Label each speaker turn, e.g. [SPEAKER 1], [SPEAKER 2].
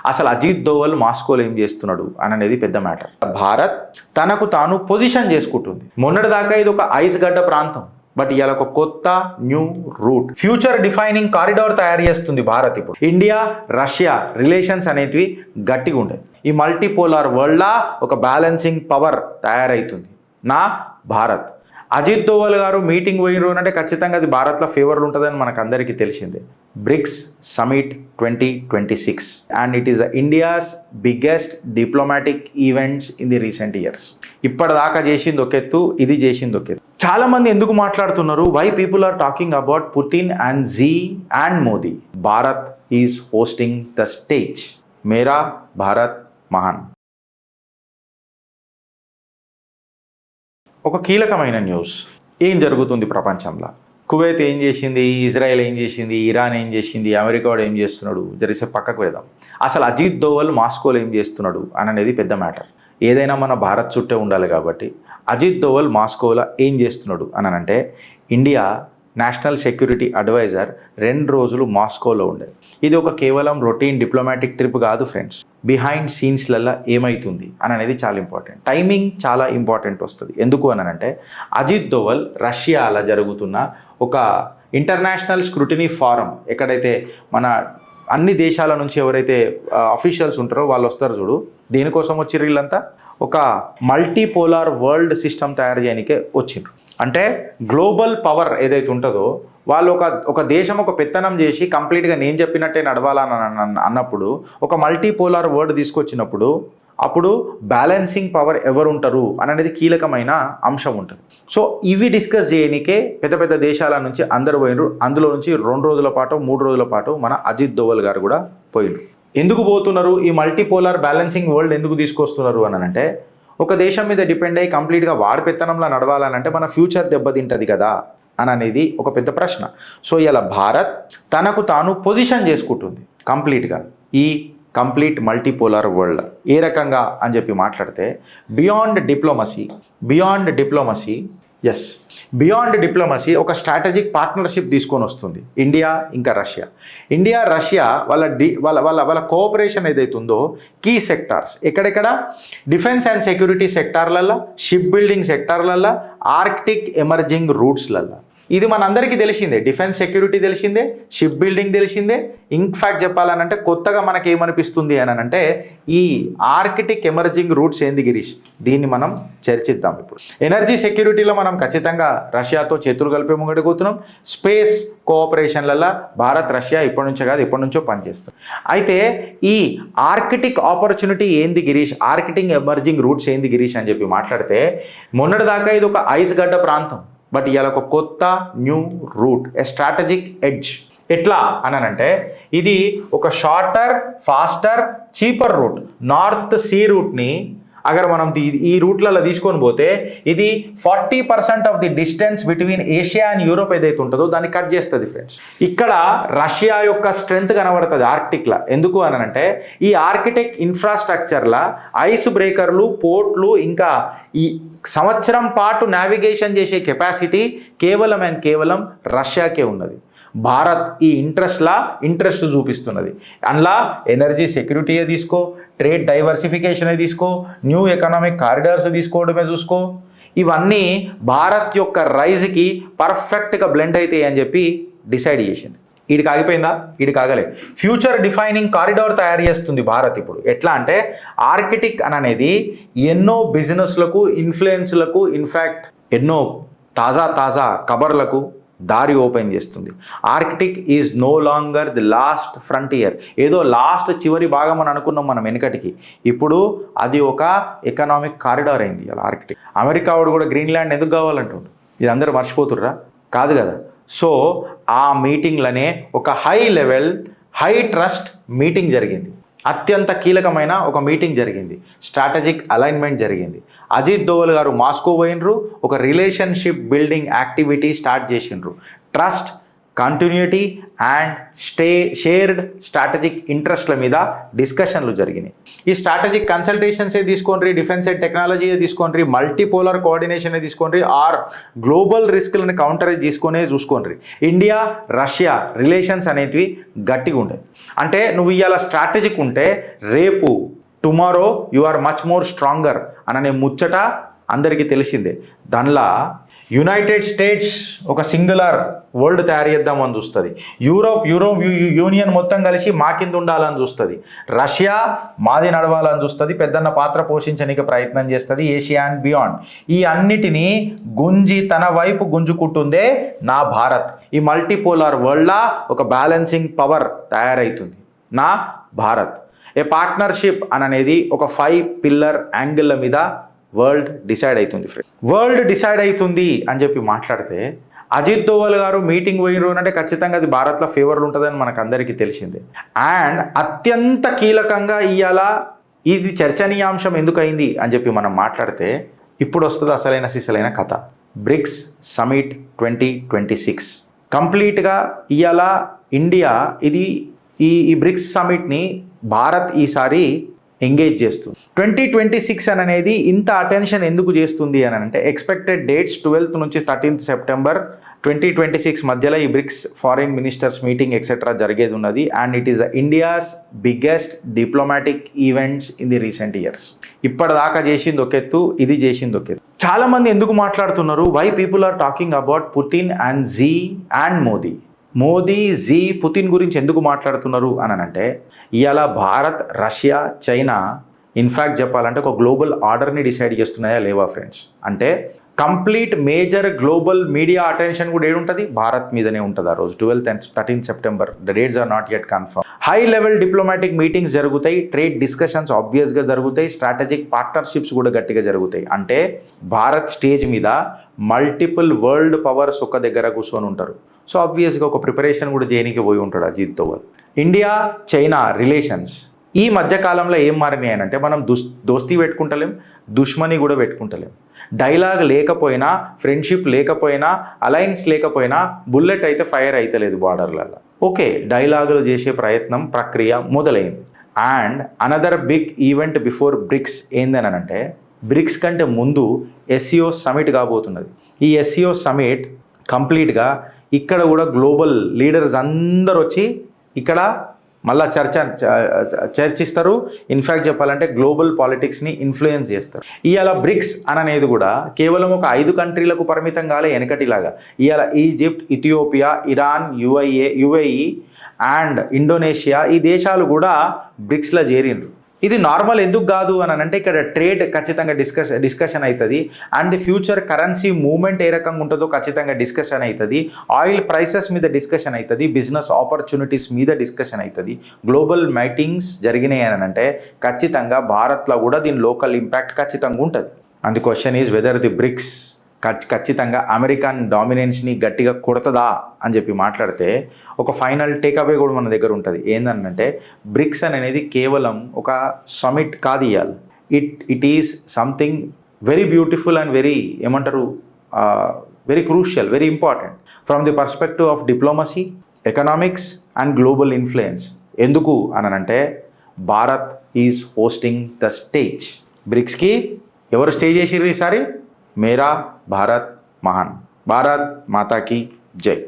[SPEAKER 1] అసలు అజిత్ దోవల్ మాస్కోలో ఏం చేస్తున్నాడు అనేది పెద్ద మ్యాటర్. భారత్ తనకు తాను పొజిషన్ చేసుకుంటుంది. మొన్నటిదాకా ఇది ఒక ఐస్ గడ్డ ప్రాంతం, బట్ ఇవాళ ఒక కొత్త new route, future defining corridor తయారు చేస్తుంది భారత్. ఇప్పుడు ఇండియా రష్యా రిలేషన్స్ అనేటివి గట్టిగా ఉండేవి. ఈ మల్టీపోలార్ వరల్డ్లా ఒక బ్యాలెన్సింగ్ పవర్ తయారవుతుంది నా భారత్. అజిత్ దోవల్ గారు మీటింగ్ పోయినరు అంటే ఖచ్చితంగా అది భారత్లో ఫేవర్లు ఉంటుందని మనకు అందరికీ తెలిసిందే. BRICS summit 2026 and it is the India's biggest diplomatic events in the recent years. ఇప్పటిదాకా చేసింది ఒక ఎత్తు, ఇది చేసింది ఒక ఎత్తు. చాలా మంది ఎందుకు మాట్లాడుతున్నారు, why people are talking about Putin and Xi and Modi. Bharat is hosting the stage. మేరా భారత్ మహాన్. ఒక కీలకమైన న్యూస్. ఏం జరుగుతుంది ప్రపంచంలో? కువైత్ ఏం చేసింది, ఇజ్రాయెల్ ఏం చేసింది, ఇరాన్ ఏం చేసింది, అమెరికా వాడు ఏం చేస్తున్నాడు, జరిసే పక్కకు వెళ్దాం. అసలు అజిత్ దోవల్ మాస్కోలో ఏం చేస్తున్నాడు అనేది పెద్ద మ్యాటర్. ఏదైనా మన భారత్ చుట్టే ఉండాలి కాబట్టి అజిత్ దోవల్ మాస్కోలో ఏం చేస్తున్నాడు అంటే, ఇండియా నేషనల్ సెక్యూరిటీ అడ్వైజర్ 2 రోజులు మాస్కోలో ఉండే. ఇది ఒక కేవలం రొటీన్ డిప్లొమాటిక్ ట్రిప్ కాదు ఫ్రెండ్స్. బిహైండ్ సీన్స్లలో ఏమవుతుంది అనేది చాలా ఇంపార్టెంట్. టైమింగ్ చాలా ఇంపార్టెంట్ వస్తుంది. ఎందుకు అంటే, అజిత్ దోవల్ రష్యాలో జరుగుతున్న ఒక ఇంటర్నేషనల్ స్క్రూటినీ ఫారం, ఎక్కడైతే మన అన్ని దేశాల నుంచి ఎవరైతే అఫీషియల్స్ ఉంటారో వాళ్ళు వస్తారు చూడు. దేనికోసం వచ్చిర్రు వీళ్ళంతా? ఒక మల్టీపోలార్ వరల్డ్ సిస్టమ్ తయారు చేయడానికే వచ్చిండ్రు. అంటే గ్లోబల్ పవర్ ఏదైతే ఉంటుందో వాళ్ళు ఒక దేశం ఒక పెత్తనం చేసి కంప్లీట్గా నేను చెప్పినట్టే నడవాలని అన్నప్పుడు, ఒక మల్టీపోలార్ వరల్డ్ తీసుకొచ్చినప్పుడు అప్పుడు బ్యాలెన్సింగ్ పవర్ ఎవరు ఉంటారు అనేది కీలకమైన అంశం ఉంటుంది. సో ఇవి డిస్కస్ చేయడానికే పెద్ద పెద్ద దేశాల నుంచి అందరు పోయినరు. అందులో నుంచి 2 రోజుల పాటు 3 రోజుల పాటు మన అజిత్ దోవల్ గారు కూడా పోయిండ్రు. ఎందుకు పోతున్నారు? ఈ మల్టీపోలార్ బ్యాలెన్సింగ్ వరల్డ్ ఎందుకు తీసుకొస్తున్నారు అంటే, ఒక దేశం మీద డిపెండ్ అయ్యి కంప్లీట్గా వాడి పెత్తనంలో నడవాలనంటే మన ఫ్యూచర్ దెబ్బతింటుంది కదా అనేది ఒక పెద్ద ప్రశ్న. సో ఇలా భారత్ తనకు తాను పొజిషన్ చేసుకుంటుంది కంప్లీట్గా ఈ కంప్లీట్ మల్టీపోలార్ వరల్డ్. ఏ రకంగా అని చెప్పి మాట్లాడితే, బియాండ్ డిప్లొమసీ ఒక స్ట్రాటజిక్ పార్ట్నర్షిప్ తీసుకొని వస్తుంది ఇండియా ఇంకా రష్యా. రష్యా వాళ్ళ కోఆపరేషన్ ఏదైతే ఉందో కీ సెక్టార్స్ ఎక్కడెక్కడ, డిఫెన్స్ అండ్ సెక్యూరిటీ సెక్టార్లల్లో, షిప్ బిల్డింగ్ సెక్టార్లల్లో, ఆర్క్టిక్ ఎమర్జింగ్ రూట్స్లల్లో. ఇది మనందరికీ తెలిసిందే. డిఫెన్స్ సెక్యూరిటీ తెలిసిందే, షిప్ బిల్డింగ్ తెలిసిందే. ఇన్ఫ్యాక్ట్ చెప్పాలనంటే కొత్తగా మనకేమనిపిస్తుంది అంటే, ఈ ఆర్కిటిక్ ఎమర్జింగ్ రూట్స్ ఏంది గిరీష్, దీన్ని మనం చర్చిద్దాం. ఇప్పుడు ఎనర్జీ సెక్యూరిటీలో మనం ఖచ్చితంగా రష్యాతో చేతులు కలిపే ముంగడిపోతున్నాం. స్పేస్ కోఆపరేషన్లలో భారత్ రష్యా ఇప్పటి నుంచో కాదు ఎప్పటి నుంచో పనిచేస్తుంది. అయితే ఈ ఆర్కిటిక్ ఆపర్చునిటీ ఏంది గిరీష్, ఆర్కిటిక్ ఎమర్జింగ్ రూట్స్ ఏంది గిరీష్ అని చెప్పి మాట్లాడితే, మొన్నటిదాకా ఇది ఒక ఐస్ గడ్డ ప్రాంతం, బట్ ఇవాళ ఒక కొత్త new route, a strategic edge. ఎట్లా అంటే, ఇది ఒక shorter, faster, cheaper route. North sea రూట్ని అగర్ మనం ఈ రూట్లలో తీసుకొని పోతే, ఇది 40% of the distance between Asia and Europe ఏదైతే ఉంటుందో దాన్ని కట్ చేస్తుంది ఫ్రెండ్స్. ఇక్కడ రష్యా యొక్క స్ట్రెంగ్త్ కనబడుతుంది ఆర్కిటిక్లో. ఎందుకు అంటే, ఈ ఆర్కిటెక్ ఇన్ఫ్రాస్ట్రక్చర్లో ఐస్ బ్రేకర్లు, పోర్ట్లు, ఇంకా ఈ సంవత్సరం పాటు నావిగేషన్ చేసే కెపాసిటీ కేవలం రష్యాకే ఉన్నది. భారత్ ఈ ఇంట్రెస్ట్ చూపిస్తున్నది. అందులో ఎనర్జీ సెక్యూరిటీయే తీసుకో, ట్రేడ్ డైవర్సిఫికేషనే తీసుకో, న్యూ ఎకనామిక్ కారిడార్స్ తీసుకోవడమే చూసుకో. ఇవన్నీ భారత్ యొక్క రైజ్కి పర్ఫెక్ట్గా బ్లెండ్ అవుతాయి అని చెప్పి డిసైడ్ చేసింది. వీడికి ఆగిపోయిందా? వీడికి ఆగలేదు. ఫ్యూచర్ డిఫైనింగ్ కారిడార్ తయారు చేస్తుంది భారత్ ఇప్పుడు. ఎట్లా అంటే, ఆర్కిటిక్ అనేది ఎన్నో బిజినెస్లకు, ఇన్ఫ్లుయెన్స్లకు, ఇన్ఫ్యాక్ట్ ఎన్నో తాజా కబర్లకు దారి ఓపెన్ చేస్తుంది. Arctic is no longer the last frontier. ఏదో లాస్ట్ చివరి భాగం అని అనుకున్నాం మనం వెనుకటికి. ఇప్పుడు అది ఒక ఎకనామిక్ కారిడార్ అయింది అలా ఆర్కిటిక్. అమెరికా వాడు కూడా గ్రీన్లాండ్ ఎందుకు కావాలంటుండు? ఇది అందరూ మర్చిపోతుర్రా? కాదు కదా. సో ఆ మీటింగ్లనే ఒక high level, high trust meeting జరిగింది. అత్యంత కీలకమైన ఒక మీటింగ్ జరిగింది. స్ట్రాటజిక్ అలైన్మెంట్ జరిగింది. అజిత్ దోవల్ గారు మాస్కో పోయినరు. ఒక రిలేషన్షిప్ బిల్డింగ్ యాక్టివిటీ స్టార్ట్ చేసిండ్రు. Trust, continuity and shared strategic ఇంట్రెస్ట్ల మీద డిస్కషన్లు జరిగినాయి. ఈ స్ట్రాటజిక్ కన్సల్టేషన్సే తీసుకోండి, డిఫెన్స్ అండ్ టెక్నాలజీ తీసుకోండి, మల్టీపోలర్ కోఆర్డినేషన్ తీసుకోండి, ఆర్ గ్లోబల్ రిస్క్లను కౌంటర్ తీసుకొనే చూసుకోండి. ఇండియా రష్యా రిలేషన్స్ అనేటివి గట్టిగా ఉండేవి. అంటే నువ్వు ఇవాళ స్ట్రాటజిక్ ఉంటే రేపు tomorrow you are much more stronger అననే ముచ్చట అందరికీ తెలిసిందే. దానిలో యునైటెడ్ స్టేట్స్ ఒక సింగులర్ వరల్డ్ తయారు చేద్దామని చూస్తుంది, యూరోప్ యూనియన్ మొత్తం కలిసి మా కింద ఉండాలని చూస్తుంది, రష్యా మాది నడవాలని చూస్తుంది, పెద్దన్న పాత్ర పోషించడానికి ప్రయత్నం చేస్తుంది, ఏషియా అండ్ బియాండ్. ఈ అన్నిటినీ గుంజి తన వైపు గుంజుకుంటుందే నా భారత్. ఈ మల్టీపోలార్ వరల్డ్లా ఒక బ్యాలెన్సింగ్ పవర్ తయారవుతుంది నా భారత్. ఏ పార్ట్నర్షిప్ అనేది ఒక 5 పిల్లర్ యాంగిళ్ళ మీద వరల్డ్ డిసైడ్ అవుతుంది ఫ్రెండ్. వరల్డ్ డిసైడ్ అవుతుంది అని చెప్పి మాట్లాడితే అజిత్ దోవల్ గారు మీటింగ్ పోయిన అంటే ఖచ్చితంగా అది భారత్లో ఫేవర్లు ఉంటుందని మనకు అందరికీ తెలిసిందే. అండ్ అత్యంత కీలకంగా ఇవాళ ఇది చర్చనీయాంశం ఎందుకైంది అని చెప్పి మనం మాట్లాడితే ఇప్పుడు వస్తుంది అసలైన సిసలైన కథ. బ్రిక్స్ సమిట్ 2026 కంప్లీట్గా ఇవాళ ఇండియా ఇది ఈ బ్రిక్స్ సమిట్ని భారత్ ఈసారి ఎంగేజ్ చేస్తుంది. 2026 అనేది ఇంత అటెన్షన్ ఎందుకు చేస్తుంది అని అంటే ఎక్స్పెక్టెడ్ డేట్స్ 12th నుంచి 13th సెప్టెంబర్ 2026 మధ్యలో ఈ BRICS foreign ministers meeting etcetera జరిగేది ఉన్నది. And it is the India's biggest diplomatic events in the recent years. ఇప్పటిదాకా చేసింది ఒక ఎత్తు, ఇది చేసింది ఒక ఎత్తు. చాలా మంది ఎందుకు మాట్లాడుతున్నారు, why people are talking about Putin and Xi and Modi ji Putin గురించి ఎందుకు మాట్లాడుతున్నారు అని అంటే ఇవాళ భారత్ రష్యా చైనా ఇన్ఫ్యాక్ట్ చెప్పాలంటే ఒక గ్లోబల్ ఆర్డర్ని డిసైడ్ చేస్తున్నాయా లేవా ఫ్రెండ్స్. అంటే complete major global media attention కూడా ఏడుంటుంది, భారత్ మీదనే ఉంటుంది ఆ రోజు 12th and 13th September. The dates are not yet confirm. High level diplomatic meetings జరుగుతాయి, ట్రేడ్ డిస్కషన్స్ ఆబ్వియస్గా జరుగుతాయి, స్ట్రాటజిక్ పార్ట్నర్షిప్స్ కూడా గట్టిగా జరుగుతాయి. అంటే భారత్ స్టేజ్ మీద మల్టిపుల్ వరల్డ్ పవర్స్ ఒక దగ్గర కూర్చొని ఉంటారు. సో ఆబ్వియస్గా ఒక ప్రిపరేషన్ కూడా చేయడానికి పోయి ఉంటాడు Ajit Doval. India China relations ఈ మధ్యకాలంలో ఏం మారినాయి అంటే మనం దోస్తీ పెట్టుకుంటలేం, దుష్మని కూడా పెట్టుకుంటలేం. డైలాగ్ లేకపోయినా, ఫ్రెండ్షిప్ లేకపోయినా, అలయన్స్ లేకపోయినా బుల్లెట్ అయితే ఫైర్ అవుతలేదు బార్డర్లలో. ఓకే, డైలాగులు చేసే ప్రయత్నం ప్రక్రియ మొదలైంది. And another big event before BRICS ఏందని అంటే బ్రిక్స్ కంటే ముందు SCO సమిట్ కాబోతున్నది. ఈ SCO సమిట్ కంప్లీట్గా ఇక్కడ కూడా గ్లోబల్ లీడర్స్ అందరు వచ్చి ఇక్కడ మళ్ళా చర్చిస్తారు. ఇన్ఫ్యాక్ట్ చెప్పాలంటే గ్లోబల్ పాలిటిక్స్ని ఇన్ఫ్లుయెన్స్ చేస్తారు. ఇవాళ బ్రిక్స్ అనేది కూడా కేవలం ఒక 5 కంట్రీలకు పరిమితం కాలే వెనకటిలాగా. ఇవాళ Egypt, Ethiopia, Iran, UAE and Indonesia ఈ దేశాలు కూడా బ్రిక్స్లో చేరిండ్రు. ఇది నార్మల్ ఎందుకు కాదు అని అంటే ఇక్కడ ట్రేడ్ ఖచ్చితంగా డిస్కషన్ అవుతుంది. And the future currency movement ఏ రకంగా ఉంటుందో ఖచ్చితంగా డిస్కషన్ అవుతుంది. ఆయిల్ ప్రైసెస్ మీద డిస్కషన్ అవుతుంది, బిజినెస్ ఆపర్చునిటీస్ మీద డిస్కషన్ అవుతుంది. గ్లోబల్ మీటింగ్స్ జరిగినాయి అని అంటే ఖచ్చితంగా భారత్లో కూడా దీని లోకల్ ఇంపాక్ట్ ఖచ్చితంగా ఉంటుంది. And the question is whether the BRICS ఖచ్చితంగా అమెరికన్ డామినెన్స్ని గట్టిగా కొడుతుందా అని చెప్పి మాట్లాడితే ఒక ఫైనల్ టేక్అవే కూడా మన దగ్గర ఉంటుంది. ఏంటంటే బ్రిక్స్ అనేది కేవలం ఒక సమిట్ కాదు, ఇవ్వాలి it is something very beautiful and very crucial, very important from the perspective of diplomacy, economics and global influence. ఎందుకు అంటే Bharat is hosting the stage. బ్రిక్స్కి ఎవరు స్టేజ్ చేసిర్రు ఈసారి? మేరా భారత్ మహాన్. భారత్ మాతాకి జై.